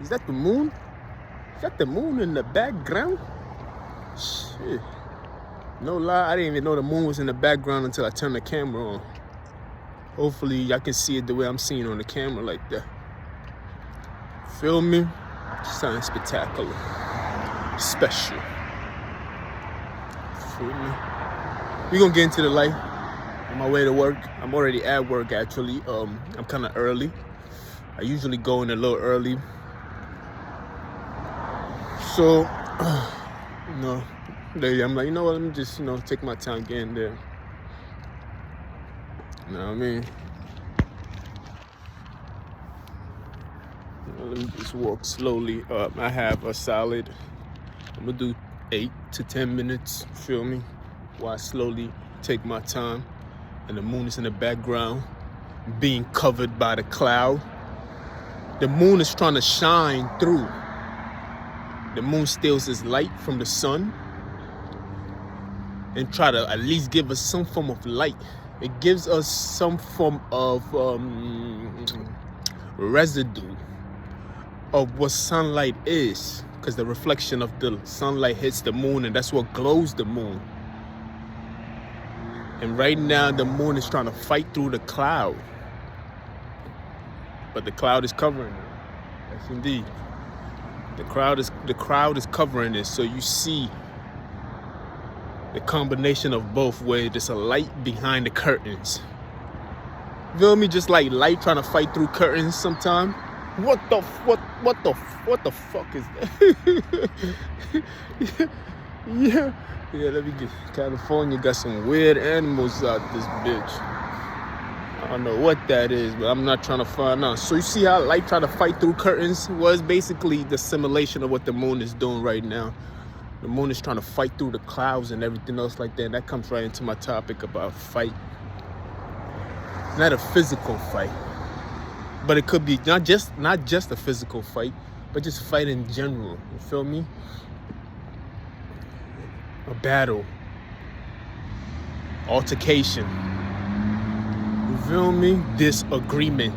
Is that the moon? Is that the moon in the background? Shit. No lie, I didn't even know the moon was in the background until I turned the camera on. Hopefully, y'all can see it the way I'm seeing on the camera like that. Feel me? Something spectacular. Special. Feel me? We're gonna get into the light. On my way to work. I'm already at work actually. I'm kind of early. I usually go in a little early. So, I'm like, you know what? Let me just, take my time getting there. You know what I mean? Let me just walk slowly up. I have a salad. I'm gonna do 8 to 10 minutes. Feel me? While I slowly take my time. And the moon is in the background, being covered by the cloud. The moon is trying to shine through. The moon steals its light from the sun and try to at least give us some form of light. It gives us some form of residue of what sunlight is, because the reflection of the sunlight hits the moon, and that's what glows the moon. And right now, the moon is trying to fight through the cloud. But the cloud is covering it. Yes, indeed. The crowd is covering it. So you see the combination of both, where there's a light behind the curtains. Feel me? Just like light trying to fight through curtains sometime. What the fuck is that? Yeah, let me get California got some weird animals out this bitch. I don't know what that is, but I'm not trying to find out. So you see how light try to fight through curtains? Well, it's basically the simulation of what the moon is doing right now. The moon is trying to fight through the clouds and everything else like that. And that comes right into my topic about fight. It's not a physical fight, but it could be not just a physical fight, but just fight in general. You feel me? A battle, altercation, you feel me? Disagreement,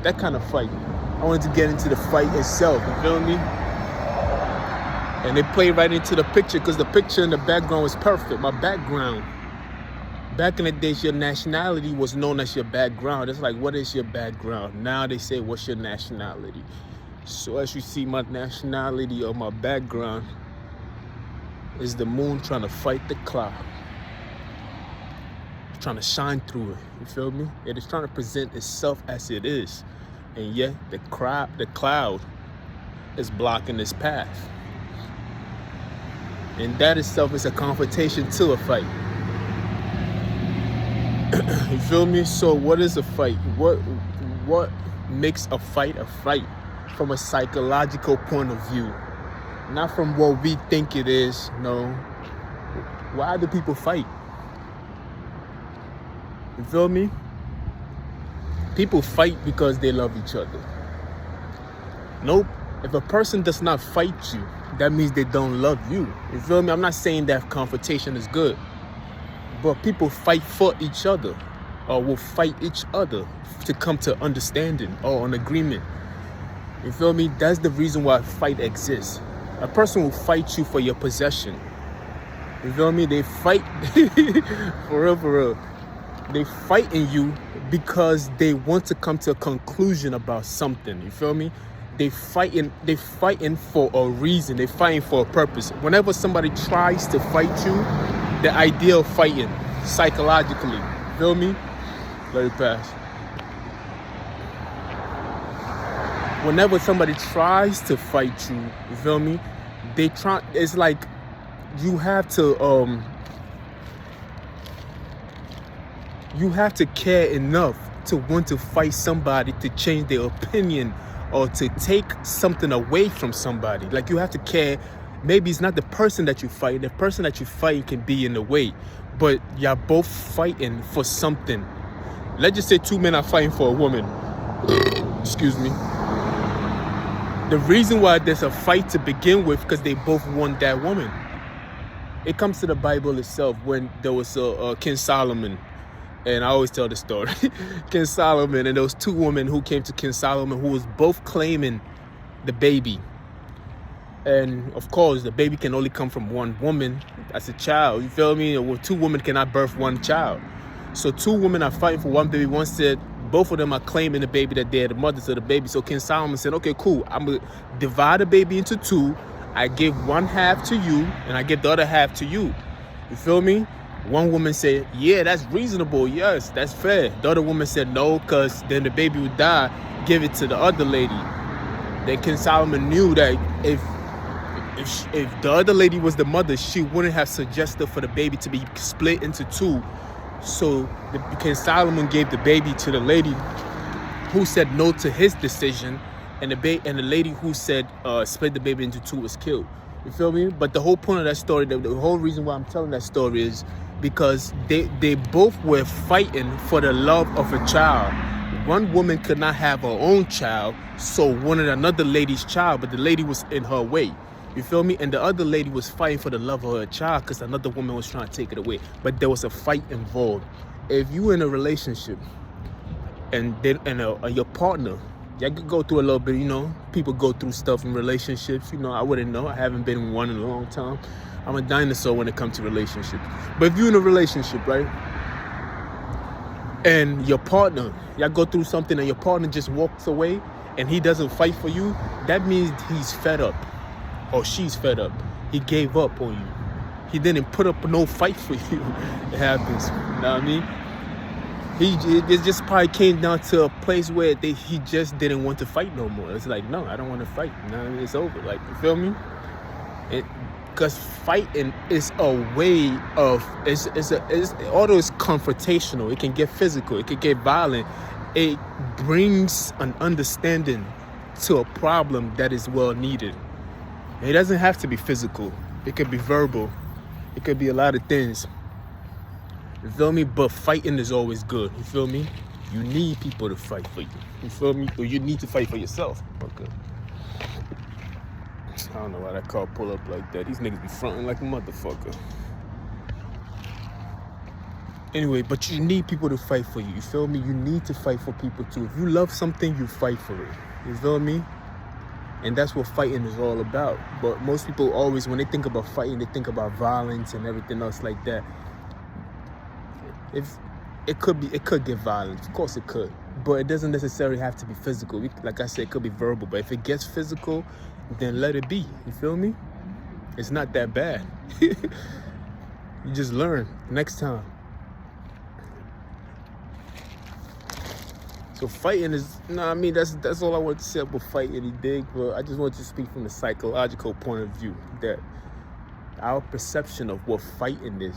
that kind of fight. I wanted to get into the fight itself, you feel me? And they play right into the picture, because the picture in the background was perfect. My background. Back in the days, your nationality was known as your background. It's like, what is your background? Now they say, what's your nationality? So as you see, my nationality or my background is the moon trying to fight the cloud, trying to shine through it. You feel me? It is trying to present itself as it is, and yet the cloud is blocking its path, and that itself is a confrontation to a fight. You feel me? So what is a fight? What makes a fight from a psychological point of view? Not from what we think it is, no. Why do people fight? You feel me? People fight because they love each other. Nope. If a person does not fight you, that means they don't love you. You feel me? I'm not saying that confrontation is good, but people fight for each other, or will fight each other to come to understanding or an agreement. You feel me? That's the reason why fight exists. A person will fight you for your possession. You feel me? They fight for real. They fight in you because they want to come to a conclusion about something. You feel me? They fighting for a reason. They fighting for a purpose. Whenever somebody tries to fight you, the idea of fighting psychologically. You feel me? Let it pass. Whenever somebody tries to fight you, you feel me? It's like you have to care enough to want to fight somebody to change their opinion or to take something away from somebody. Like, you have to care. Maybe it's not the person that you fight. The person that you fight can be in the way, but y'all both fighting for something. Let's just say 2 men are fighting for a woman. Excuse me. The reason why there's a fight to begin with, because they both want that woman. It comes to the Bible itself when there was King Solomon, and I always tell the story. King Solomon, and there was 2 women who came to King Solomon who was both claiming the baby. And of course, the baby can only come from one woman as a child. You feel me? Well, two women cannot birth one child. So two women are fighting for one baby. One said both of them are claiming the baby, that they're the mothers of the baby. So King Solomon said, okay, cool. I'm going to divide the baby into two. I give one half to you, and I give the other half to you. You feel me? One woman said, yeah, that's reasonable. Yes, that's fair. The other woman said, no, because then the baby would die. Give it to the other lady. Then King Solomon knew that if the other lady was the mother, she wouldn't have suggested for the baby to be split into two. So King Solomon gave the baby to the lady who said no to his decision, and the lady who said split the baby into two was killed. You feel me? But the whole point of that story, the whole reason why I'm telling that story is because they both were fighting for the love of a child. One woman could not have her own child, so wanted another lady's child, but the lady was in her way. You feel me? And the other lady was fighting for the love of her child because another woman was trying to take it away. But there was a fight involved. If you in a relationship and your partner, y'all could go through a little bit, you know, people go through stuff in relationships. You know, I wouldn't know. I haven't been in one in a long time. I'm a dinosaur when it comes to relationships. But if you're in a relationship, right, and your partner, y'all go through something and your partner just walks away and he doesn't fight for you, that means he's fed up. Or she's fed up. He gave up on you. He didn't put up no fight for you. It happens. You know what I mean? It just probably came down to a place where he just didn't want to fight no more. It's like, no, I don't want to fight. You know what I mean? It's over. Like, you feel me? Because fighting is a way of, although it's confrontational, it can get physical, it can get violent. It brings an understanding to a problem that is well needed. It doesn't have to be physical. It could be verbal. It could be a lot of things. You feel me? But fighting is always good. You feel me? You need people to fight for you. You feel me? Or you need to fight for yourself. Okay. I don't know why that car pull up like that. These niggas be fronting like a motherfucker. Anyway, but you need people to fight for you. You feel me? You need to fight for people too. If you love something, you fight for it. You feel me? And that's what fighting is all about. But most people always, when they think about fighting, they think about violence and everything else like that. It could get violent. Of course it could. But it doesn't necessarily have to be physical. Like I said, it could be verbal. But if it gets physical, then let it be. You feel me? It's not that bad. You just learn next time. So fighting is, I mean, that's all I want to say about fighting, you dig? But I just want to speak from the psychological point of view, that our perception of what fighting is,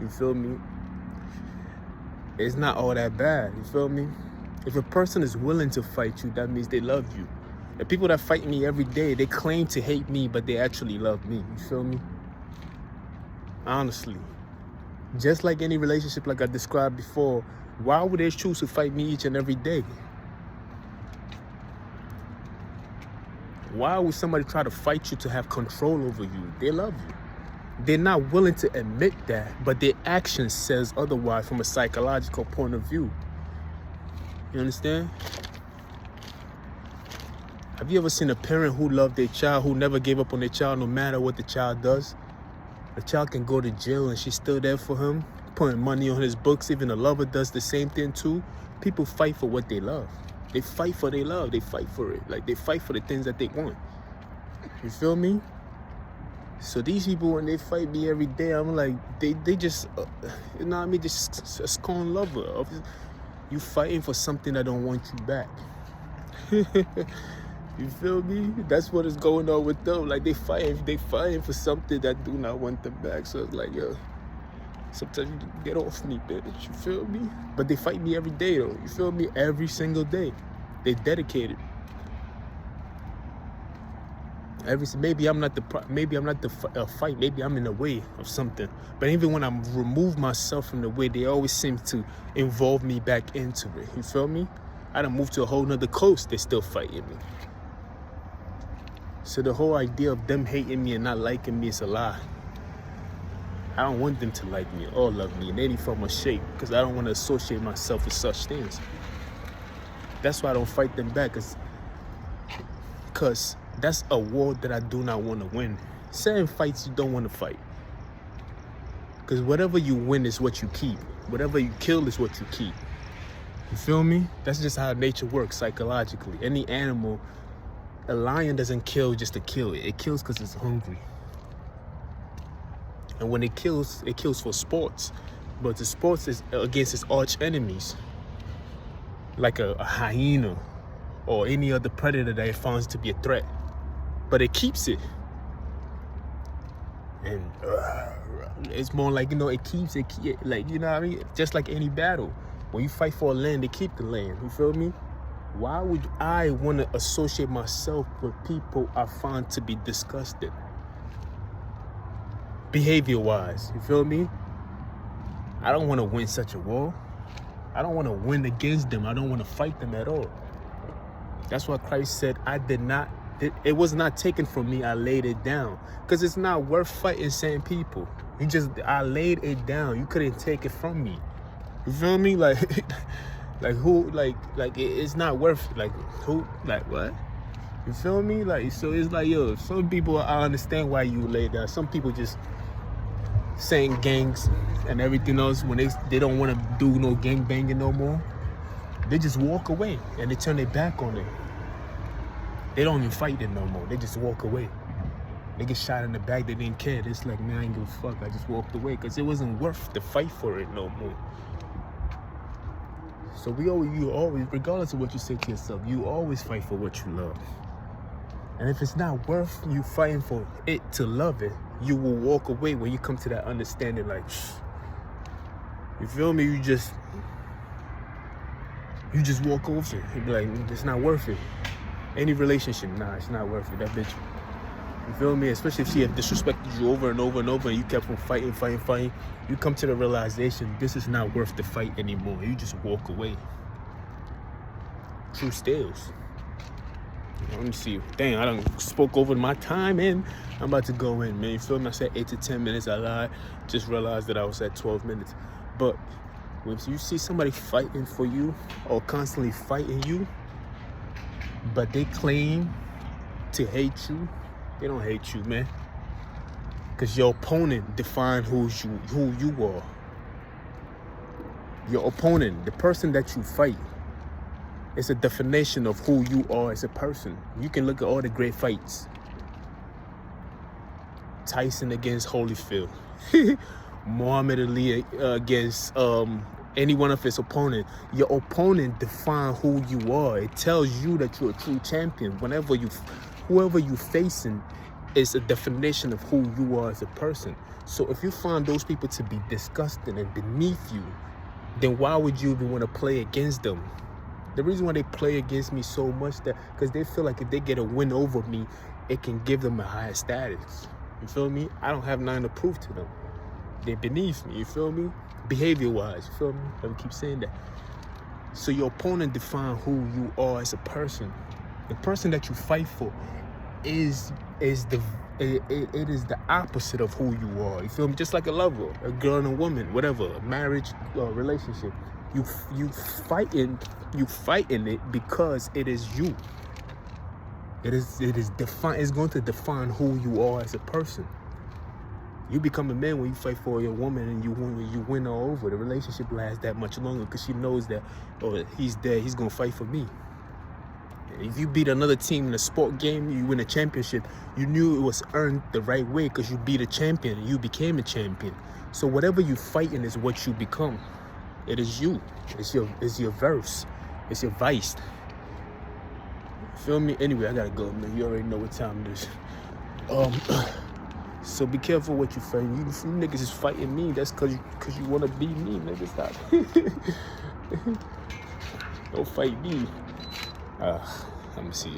you feel me, it's not all that bad, you feel me? If a person is willing to fight you, that means they love you. The people that fight me every day, they claim to hate me, but they actually love me, you feel me? Honestly. Just like any relationship like I described before, why would they choose to fight me each and every day? Why would somebody try to fight you to have control over you? They love you. They're not willing to admit that, but their action says otherwise from a psychological point of view. You understand? Have you ever seen a parent who loved their child, who never gave up on their child no matter what the child does? The child can go to jail and she's still there for him, putting money on his books. Even a lover does the same thing too. People fight for what they love. They fight for their love. They fight for it. Like, they fight for the things that they want. You feel me? So these people, when they fight me every day, I'm like, they just, you know what I mean? Just a scorn lover. You fighting for something that don't want you back. You feel me? That's what is going on with them. Like, they fighting for something that do not want them back. So it's like, yo, sometimes you get off me, bitch. You feel me? But they fight me every day, though. You feel me? Every single day. They dedicated. Maybe I'm not the fight. Maybe I'm in the way of something. But even when I remove myself from the way, they always seem to involve me back into it. You feel me? I done moved to a whole nother coast. They still fighting me. So the whole idea of them hating me and not liking me is a lie. I don't want them to like me or love me in any form or shape, because I don't want to associate myself with such things. That's why I don't fight them back, because because that's a war that I do not want to win. Certain fights you don't want to fight. Because whatever you win is what you keep. Whatever you kill is what you keep. You feel me? That's just how nature works psychologically. Any animal, a lion doesn't kill just to kill. It kills because it's hungry. And when it kills for sports. But the sports is against its arch enemies. Like a hyena or any other predator that it finds to be a threat. But it keeps it. And it's more like, it keeps it, like, you know what I mean? Just like any battle. When you fight for a land, they keep the land. You feel me? Why would I want to associate myself with people I find to be disgusting? Behavior-wise, you feel me? I don't want to win such a war. I don't want to win against them. I don't want to fight them at all. That's why Christ said, it was not taken from me, I laid it down. Because it's not worth fighting certain people. I laid it down. You couldn't take it from me. You feel me? Like, it's not worth it. Like, who, like, what? You feel me? Like, so it's like, yo, some people, I understand why you lay down. Some people just saying gangs and everything else when they don't want to do no gang banging no more. They just walk away and they turn their back on it. They don't even fight it no more. They just walk away. They get shot in the back. They didn't care. It's like, man, I ain't give a fuck. I just walked away because it wasn't worth the fight for it no more. So you always, regardless of what you say to yourself, you always fight for what you love. And if it's not worth you fighting for it to love it, you will walk away when you come to that understanding. Like, you feel me? You just walk over it. You be like, it's not worth it. Any relationship, nah, it's not worth it. That bitch, you feel me? Especially if she had disrespected you over and over and over and you kept on fighting. You come to the realization, this is not worth the fight anymore. You just walk away. True steals. Let me see. Dang, I done spoke over my time and I'm about to go in, man. You feel me? I said 8 to 10 minutes. I lied. Just realized that I was at 12 minutes. But when you see somebody fighting for you or constantly fighting you, but they claim to hate you, they don't hate you, man. Because your opponent defines who you are. Your opponent, the person that you fight, it's a definition of who you are as a person. You can look at all the great fights. Tyson against Holyfield. Muhammad Ali against any one of his opponents. Your opponent defines who you are. It tells you that you're a true champion. Whoever you're facing is a definition of who you are as a person. So if you find those people to be disgusting and beneath you, then why would you even want to play against them? The reason why they play against me so much, because they feel like if they get a win over me, it can give them a higher status. You feel me? I don't have nothing to prove to them. They're beneath me, you feel me? Behavior-wise, you feel me? I keep saying that. So your opponent defines who you are as a person. The person that you fight for is the opposite of who you are. You feel me? Just like a lover, a girl and a woman, whatever, a marriage or relationship. You fighting it because it is you. It is defined. It's going to define who you are as a person. You become a man when you fight for your woman and you win her over. The relationship lasts that much longer because she knows that, oh, he's there, he's gonna fight for me. If you beat another team in a sport game, you win a championship, you knew it was earned the right way because you beat a champion and you became a champion. So whatever you fighting is what you become. It is you. It's your verse. It's your vice. Feel me? Anyway, I gotta go, man. You already know what time it is. So be careful what you fighting. You niggas is fighting me. That's cause you wanna beat me, nigga. Stop. Don't fight me. Let me see.